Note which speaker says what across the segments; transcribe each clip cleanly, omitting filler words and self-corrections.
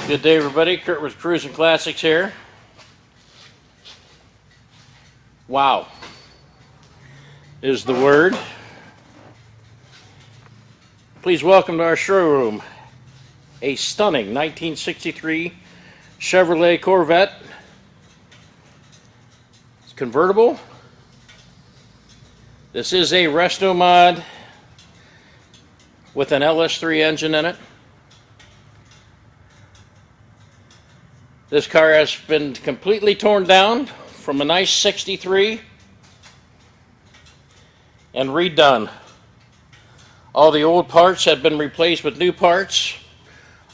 Speaker 1: Good day, everybody. Kurt with Cruisin Classics here. Wow is the word. Please welcome to our showroom a stunning 1963 Chevrolet Corvette. It's convertible. This is a Restomod with an LS3 engine in it. This car has been completely torn down from a nice 63 and redone. All the old parts have been replaced with new parts.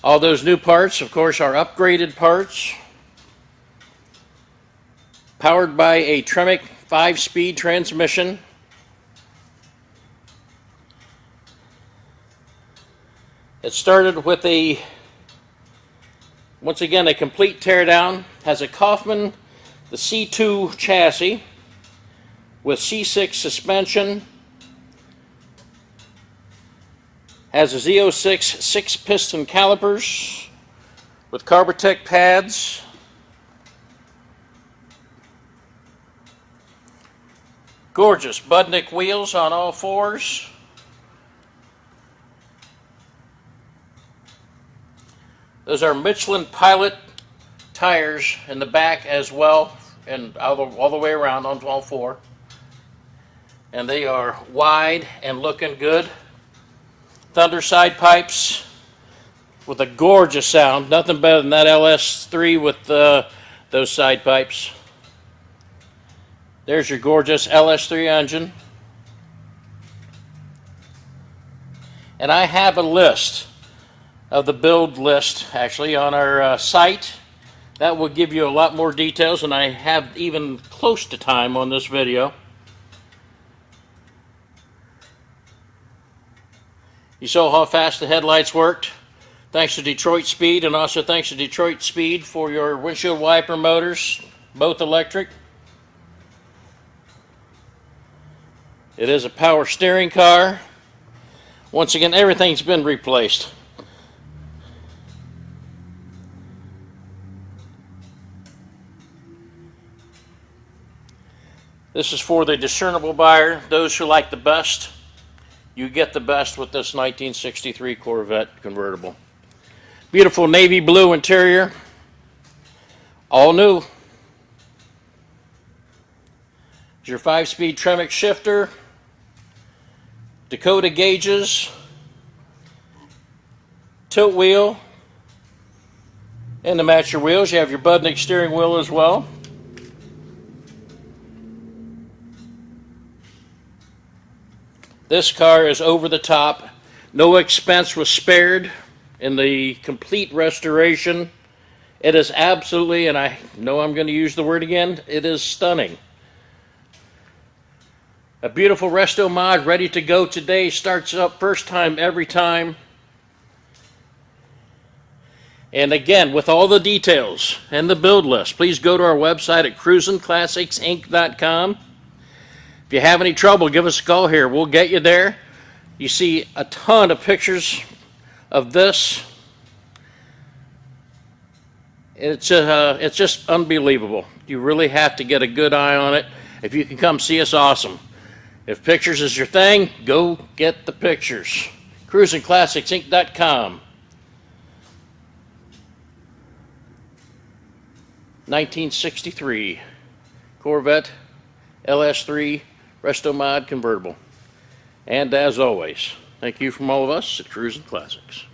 Speaker 1: All those new parts, of course, are upgraded parts. Powered by a Tremec 5-speed transmission. It started with once again, a complete teardown. Has a Coffman the C2 chassis with C6 suspension. Has a Z06 6-piston calipers with Carbatech pads. Gorgeous Budnik wheels on all fours. Those are Michelin Pilot tires in the back as well, and all the way around on all four. And they are wide and looking good. Thunder side pipes with a gorgeous sound. Nothing better than that LS3 with those side pipes. There's your gorgeous LS3 engine. And I have a list of the build list actually on our site. That will give you a lot more details than I have even close to time on this video. You saw how fast the headlights worked. Thanks to Detroit Speed, and also thanks to Detroit Speed for your windshield wiper motors, both electric. It is a power steering car. Once again, everything's been replaced. This is for the discernible buyer, those who like the best. You get the best with this 1963 Corvette convertible. Beautiful navy blue interior, all new. There's your 5-speed Tremec shifter, Dakota gauges, tilt wheel, and to match your wheels, you have your Budnik steering wheel as well. This car is over the top. No expense was spared in the complete restoration. It is absolutely, and I know I'm going to use the word again, it is stunning. A beautiful Restomod ready to go today. Starts up first time every time. And again, with all the details and the build list, please go to our website at cruisinclassicsinc.com. If you have any trouble, give us a call here. We'll get you there. You see a ton of pictures of this. It's just unbelievable. You really have to get a good eye on it. If you can come see us, awesome. If pictures is your thing, go get the pictures. Cruisinclassicsinc.com. 1963 Corvette LS3 Restomod convertible. And as always, thank you from all of us at Cruisin Classics.